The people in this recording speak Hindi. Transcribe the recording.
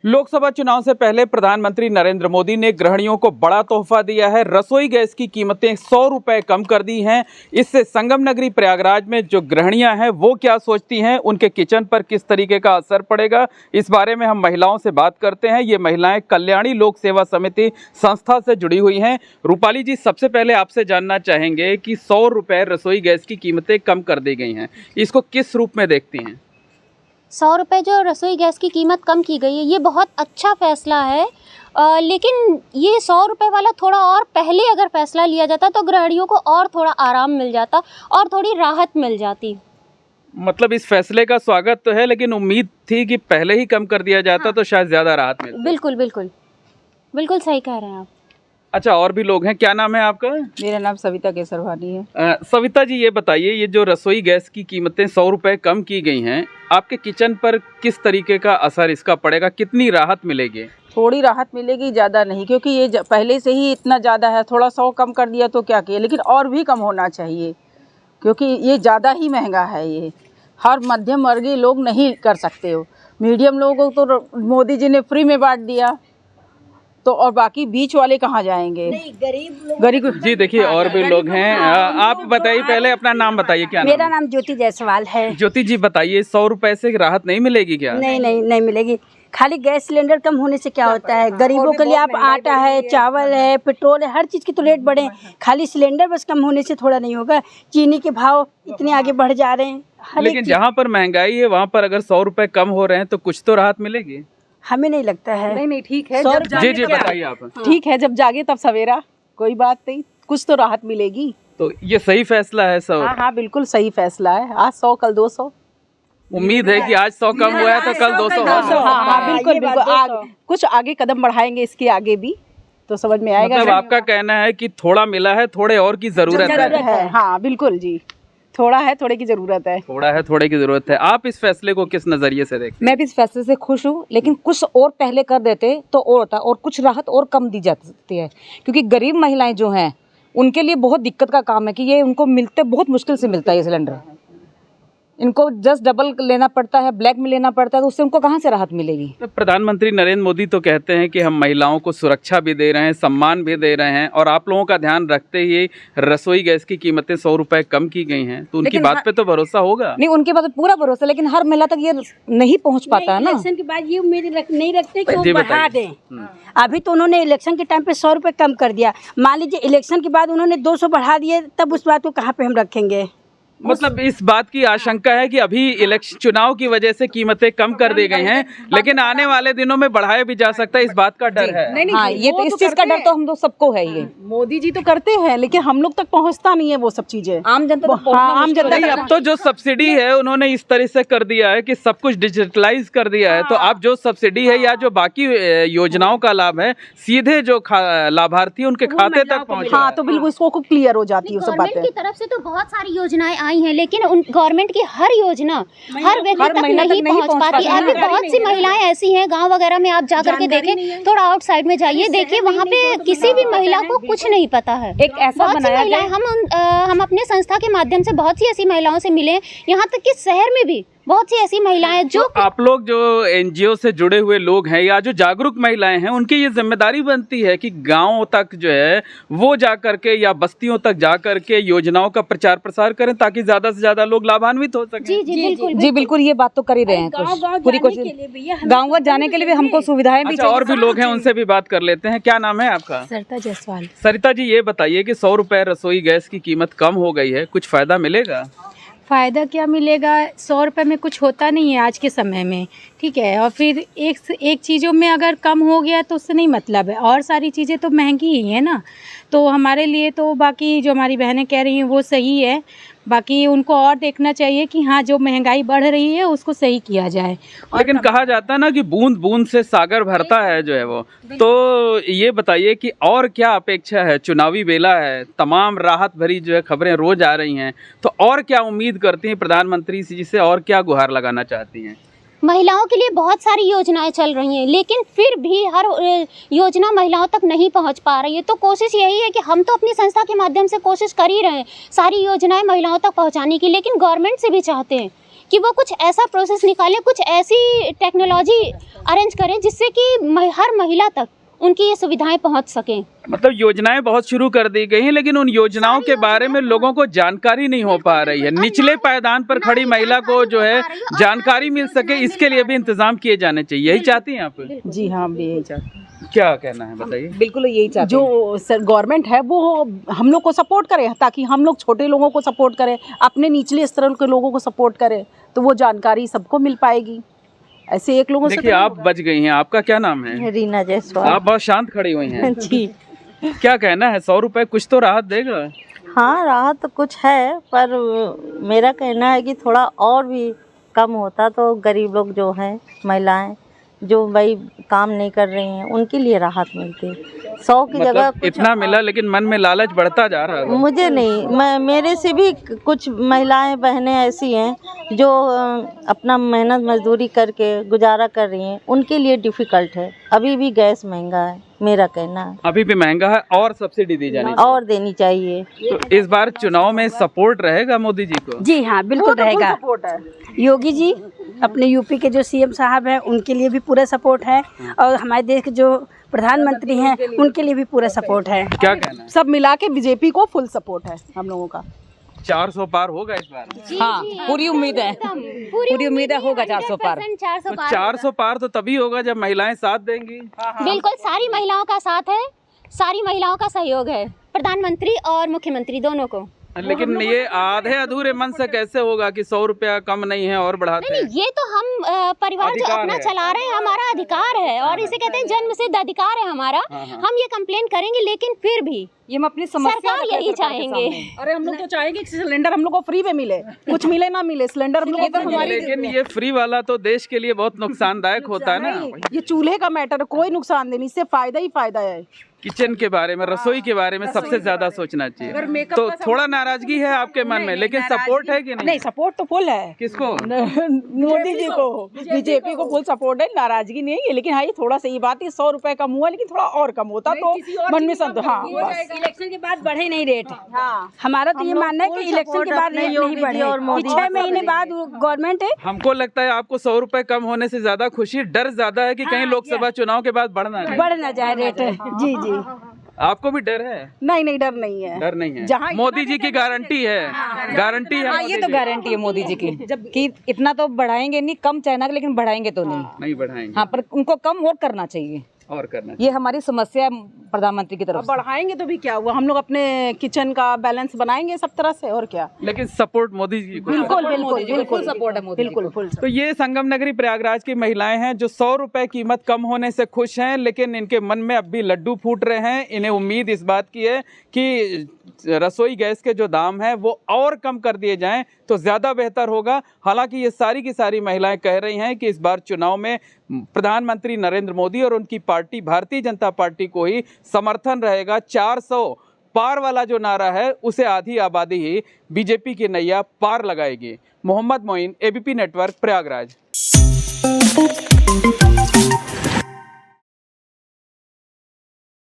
लोकसभा चुनाव से पहले प्रधानमंत्री नरेंद्र मोदी ने गृहिणियों को बड़ा तोहफा दिया है। रसोई गैस की कीमतें 100 रुपए कम कर दी हैं। इससे संगम नगरी प्रयागराज में जो गृहिणियां हैं वो क्या सोचती हैं, उनके किचन पर किस तरीके का असर पड़ेगा, इस बारे में हम महिलाओं से बात करते हैं। ये महिलाएं कल्याणी लोक सेवा समिति संस्था से जुड़ी हुई हैं। रूपाली जी, सबसे पहले आपसे जानना चाहेंगे कि 100 रुपए रसोई गैस की कीमतें कम कर दी गई हैं, इसको किस रूप में देखती हैं? 100 रुपये जो रसोई गैस की कीमत कम की गई है, ये बहुत अच्छा फैसला है। लेकिन ये 100 रुपये वाला थोड़ा और पहले अगर फैसला लिया जाता तो गृहिणियों को और थोड़ा आराम मिल जाता और थोड़ी राहत मिल जाती। मतलब इस फैसले का स्वागत तो है, लेकिन उम्मीद थी कि पहले ही कम कर दिया जाता तो शायद ज्यादा राहत मिलती। बिल्कुल बिल्कुल बिल्कुल सही कह रहे हैं आप। अच्छा, और भी लोग हैं, क्या नाम है आपका? मेरा नाम सविता केसरवानी है। सविता जी, ये बताइए, ये जो रसोई गैस की कीमतें 100 रुपए कम की गई हैं, आपके किचन पर किस तरीके का असर इसका पड़ेगा, कितनी राहत मिलेगी? थोड़ी राहत मिलेगी, ज़्यादा नहीं, क्योंकि ये पहले से ही इतना ज़्यादा है। थोड़ा 100 कम कर दिया तो क्या किया, लेकिन और भी कम होना चाहिए, क्योंकि ये ज़्यादा ही महंगा है। ये हर मध्यम वर्गीय लोग नहीं कर सकते हो। मीडियम लोगों को तो मोदी जी ने फ्री में बांट दिया, तो और बाकी बीच वाले कहाँ जाएंगे? गरीब जी देखिए, और भी लोग हैं। आप बताइए, पहले अपना नाम बताइए, क्या मेरा नाम? नाम ज्योति जायसवाल है। ज्योति जी बताइए, 100 रुपए से राहत नहीं मिलेगी क्या? नहीं मिलेगी। खाली गैस सिलेंडर कम होने से क्या होता है? गरीबों के लिए आप आटा है, चावल है, पेट्रोल है, हर चीज़ की तो रेट बढ़े। खाली सिलेंडर बस कम होने से थोड़ा नहीं होगा। चीनी के भाव इतने आगे बढ़ जा रहे हैं। लेकिन जहाँ पर महंगाई है वहाँ पर अगर 100 रुपए कम हो रहे हैं तो कुछ तो राहत मिलेगी। हमें नहीं लगता है। नहीं ठीक है। जी बताइए आप। ठीक है, जब जागे तब सवेरा, कोई बात नहीं, कुछ तो राहत मिलेगी। तो ये सही फैसला है सब? हाँ, बिल्कुल सही फैसला है। आज 100 कल 200। उम्मीद है कि आज 100 कम हुआ है तो कल 200 होगा। हाँ, बिल्कुल। कुछ आगे कदम बढ़ाएंगे, इसके आगे भी तो समझ में आएगा। मतलब आपका कहना है कि थोड़ा मिला है, थोड़े और की जरूरत है। हाँ बिल्कुल जी, थोड़ा है, थोड़े की जरूरत है। थोड़ा है, थोड़े की जरूरत है। आप इस फैसले को किस नजरिए से देखते हैं? मैं भी इस फैसले से खुश हूँ, लेकिन कुछ और पहले कर देते तो और होता, और कुछ राहत और कम दी जा सकती है, क्योंकि गरीब महिलाएं जो हैं उनके लिए बहुत दिक्कत का काम है कि ये उनको मिलते बहुत मुश्किल से मिलता है ये सिलेंडर। इनको जस्ट डबल लेना पड़ता है, ब्लैक में लेना पड़ता है, तो उससे उनको कहाँ से राहत मिलेगी? तो प्रधानमंत्री नरेंद्र मोदी तो कहते हैं कि हम महिलाओं को सुरक्षा भी दे रहे हैं, सम्मान भी दे रहे हैं, और आप लोगों का ध्यान रखते ही रसोई गैस की कीमतें 100 रुपए कम की गई हैं, तो उनकी बात पे तो भरोसा होगा? नहीं, उनकी बात पे पूरा भरोसा, लेकिन हर महिला तक ये नहीं पहुँच पाता है ना। इलेक्शन के बाद ये उम्मीद नहीं रखते कि जी वो बढ़ा दें। अभी तो उन्होंने इलेक्शन के टाइम पे 100 रुपये कम कर दिया। मान लीजिए इलेक्शन के बाद उन्होंने 200 बढ़ा दिए, तब उस बात को कहाँ पे हम रखेंगे? मतलब इस बात की आशंका है कि अभी इलेक्शन चुनाव की वजह से कीमतें कम कर दी गई हैं, लेकिन आने वाले दिनों में बढ़ाया भी जा सकता है, इस बात का डर है। हाँ, ये तो इस चीज का डर तो हम लोग सबको है। ये मोदी जी तो करते हैं, लेकिन हम लोग तक पहुंचता नहीं है वो सब चीजें। आम जनता तक आम जनता अब तो जो सब्सिडी है उन्होंने इस तरह से कर दिया है कि सब कुछ डिजिटलाइज कर दिया है, तो अब जो सब्सिडी है या जो बाकी योजनाओं का लाभ है सीधे जो लाभार्थी उनके खाते तक पहुँच। हाँ, तो बिल्कुल इसको खूब क्लियर हो जाती है सब गवर्नमेंट बातें। की तरफ से तो बहुत सारी योजनाएं आई हैं, लेकिन उन गवर्नमेंट की हर योजना हर व्यक्ति तक नहीं पहुंच पाती। अभी बहुत सी महिलाएं ऐसी हैं, गांव वगैरह में आप जाकर के देखें, थोड़ा आउटसाइड में जाइए, देखिए वहाँ पे किसी भी महिला को कुछ नहीं पता है। एक ऐसा बनाया महिलाएं, हम अपने संस्था के माध्यम से बहुत सी ऐसी महिलाओं से मिले, यहाँ तक कि शहर में भी बहुत सी ऐसी महिलाएं जो आप लोग जो एनजीओ से जुड़े हुए लोग हैं या जो जागरूक महिलाएं हैं, उनकी ये जिम्मेदारी बनती है कि गांव तक जो है वो जा करके या बस्तियों तक जा करके योजनाओं का प्रचार प्रसार करें, ताकि ज्यादा से ज्यादा लोग लाभान्वित हो सकें। जी बिल्कुल, ये बात तो कर ही रहे हैं। पूरी कोशिश गाँव जाने के लिए भी हमको सुविधाएं भी। और भी लोग हैं, उनसे भी बात कर लेते हैं। क्या नाम है आपका? सरिता जायसवाल। सरिता जी, ये बताइए कि 100 रुपए रसोई गैस की कीमत कम हो गई है, कुछ फायदा मिलेगा? फ़ायदा क्या मिलेगा? 100 रुपये में कुछ होता नहीं है आज के समय में, ठीक है। और फिर एक चीज़ों में अगर कम हो गया तो उससे नहीं मतलब है, और सारी चीज़ें तो महंगी ही है ना। तो हमारे लिए तो बाकी जो हमारी बहनें कह रही हैं वो सही है, बाकी उनको और देखना चाहिए कि हाँ, जो महंगाई बढ़ रही है उसको सही किया जाए। लेकिन कहा जाता है ना कि बूंद बूंद से सागर भरता है जो है वो, तो ये बताइए कि और क्या अपेक्षा है? चुनावी बेला है, तमाम राहत भरी जो है खबरें रोज आ रही हैं, तो और क्या उम्मीद करती हैं प्रधानमंत्री जी से, और क्या गुहार लगाना चाहती हैं? महिलाओं के लिए बहुत सारी योजनाएं चल रही हैं, लेकिन फिर भी हर योजना महिलाओं तक नहीं पहुंच पा रही है। तो कोशिश यही है कि हम तो अपनी संस्था के माध्यम से कोशिश कर ही रहे हैं सारी योजनाएं महिलाओं तक पहुंचाने की, लेकिन गवर्नमेंट से भी चाहते हैं कि वो कुछ ऐसा प्रोसेस निकालें, कुछ ऐसी टेक्नोलॉजी अरेंज करें जिससे कि हर महिला तक उनकी ये सुविधाएं पहुंच सकें। मतलब योजनाएं बहुत शुरू कर दी गई हैं, लेकिन उन योजनाओं के बारे में लोगों को जानकारी नहीं हो पा रही है। निचले पायदान पर खड़ी महिला को जो है जानकारी मिल सके, इसके लिए भी इंतजाम किए जाने चाहिए। यही चाहती हैं आप? जी हाँ, हम भी यही चाहते हैं। क्या कहना है बताइए? बिल्कुल यही चाहते हैं। जो गवर्नमेंट है वो हम लोग को सपोर्ट करे, ताकि हम लोग छोटे लोगों को सपोर्ट करें, अपने निचले स्तर के लोगों को सपोर्ट करें, तो वो जानकारी सबको मिल पाएगी। ऐसे एक लोगों से देखिए आप बच गई हैं। आपका क्या नाम है? रीना जायसवाल। आप बहुत शांत खड़ी हुई हैं। जी क्या कहना है? 100 रुपए कुछ तो राहत देगा? हाँ, राहत तो कुछ है, पर मेरा कहना है कि थोड़ा और भी कम होता तो गरीब लोग जो हैं, महिलाएं जो भाई काम नहीं कर रही हैं, उनके लिए राहत मिलती। 100 की जगह मतलब इतना मिला, लेकिन मन में लालच बढ़ता जा रहा है। मुझे नहीं, मेरे से भी कुछ महिलाएं बहनें ऐसी हैं जो अपना मेहनत मजदूरी करके गुजारा कर रही हैं, उनके लिए डिफ़िकल्ट है। अभी भी गैस महंगा है, मेरा कहना है। अभी भी महंगा है और सब्सिडी दी जानी चाहिए। और देनी चाहिए। तो इस बार चुनाव में सपोर्ट रहेगा मोदी जी को? जी हाँ, बिल्कुल रहेगा। योगी जी अपने यूपी के जो सीएम साहब हैं उनके लिए भी पूरा सपोर्ट है, और हमारे देश के जो प्रधानमंत्री हैं उनके लिए भी पूरा सपोर्ट है। क्या कहना है? सब मिला के बीजेपी को फुल सपोर्ट है हम लोगों का। 400 पार होगा इस बार? हाँ, पूरी उम्मीद है। पूरी उम्मीद है होगा 400 पार। 400 पार 400 पार तो तभी होगा जब महिलाएं साथ देंगी। बिल्कुल, सारी महिलाओं का साथ है, सारी महिलाओं का सहयोग है, प्रधानमंत्री और मुख्यमंत्री दोनों को। लेकिन ये आधे अधूरे मन से कैसे होगा कि 100 रुपया कम नहीं है और बढ़ाते हैं? ये तो हम परिवार जो अधिकार अपना है। चला रहे हैं, हमारा अधिकार है, और इसे कहते हैं जन्म सिद्ध अधिकार है हमारा। हम ये कंप्लेन करेंगे, लेकिन फिर भी ये हम अपनी समस्या सरकार यही चाहेंगे। अरे हम लोग तो चाहेंगे कि सिलेंडर हम लोग को फ्री में मिले, कुछ मिले ना मिले, सिलेंडर हम लोग को लेकिन ये फ्री वाला तो देश के लिए बहुत नुकसानदायक होता है ना। ये चूल्हे का मैटर, कोई नुकसान नहीं, इससे फायदा ही फायदा है। किचन के बारे में, रसोई के बारे में सबसे ज्यादा सोचना चाहिए। तो थोड़ा नाराजगी है आपके मन में, लेकिन सपोर्ट है कि नहीं? नहीं, सपोर्ट तो फुल है। किसको? मोदी जी को, बीजेपी को फुल सपोर्ट है, नाराजगी नहीं है। लेकिन हाँ, ये थोड़ा सा ये बात है, 100 रुपए कम हुआ, लेकिन थोड़ा और कम होता तो मन में संतोष। हाँ, इलेक्शन के बाद बढ़े नहीं रेट। हाँ, हमारा तो ये मानना है कि इलेक्शन के बाद रेट नहीं बढ़े, और 6 महीने बाद गवर्नमेंट है। हमको लगता है आपको 100 रुपए कम होने से ज्यादा खुशी, डर ज्यादा है कि कहीं लोकसभा चुनाव के बाद बढ़ ना जाए रेट। जी जी, आपको भी डर है? नहीं डर नहीं है। डर नहीं है। जहाँ मोदी जी की गारंटी है, गारंटी है। हाँ, ये तो गारंटी है मोदी जी की कि इतना तो बढ़ाएंगे नहीं, कम चाइना का, लेकिन बढ़ाएंगे तो नहीं बढ़ाएंगे। हाँ, पर उनको कम और करना चाहिए। और करना ये हमारी समस्या है प्रधानमंत्री की तरफ अब से। बढ़ाएंगे तो भी क्या हुआ, हम लोग अपने किचन का बैलेंस बनाएंगे सब तरह से, और क्या। लेकिन सपोर्ट मोदी जी को। बिल्कुल बिल्कुल बिल्कुल सपोर्ट है मोदी जी बिल्कुल फुल। तो ये संगम नगरी प्रयागराज की महिलाएं हैं जो 100 रुपए कीमत कम होने से खुश हैं, लेकिन इनके मन में अब भी लड्डू फूट रहे हैं। इन्हें उम्मीद इस बात की है कि रसोई गैस के जो दाम हैं वो और कम कर दिए जाएं तो ज़्यादा बेहतर होगा। हालांकि ये सारी की सारी महिलाएं कह रही हैं कि इस बार चुनाव में प्रधानमंत्री नरेंद्र मोदी और उनकी पार्टी भारतीय जनता पार्टी को ही समर्थन रहेगा। 400 पार वाला जो नारा है उसे आधी आबादी ही बीजेपी की नैया पार लगाएगी। Mohammad Moin, ABP network, Prayagraj.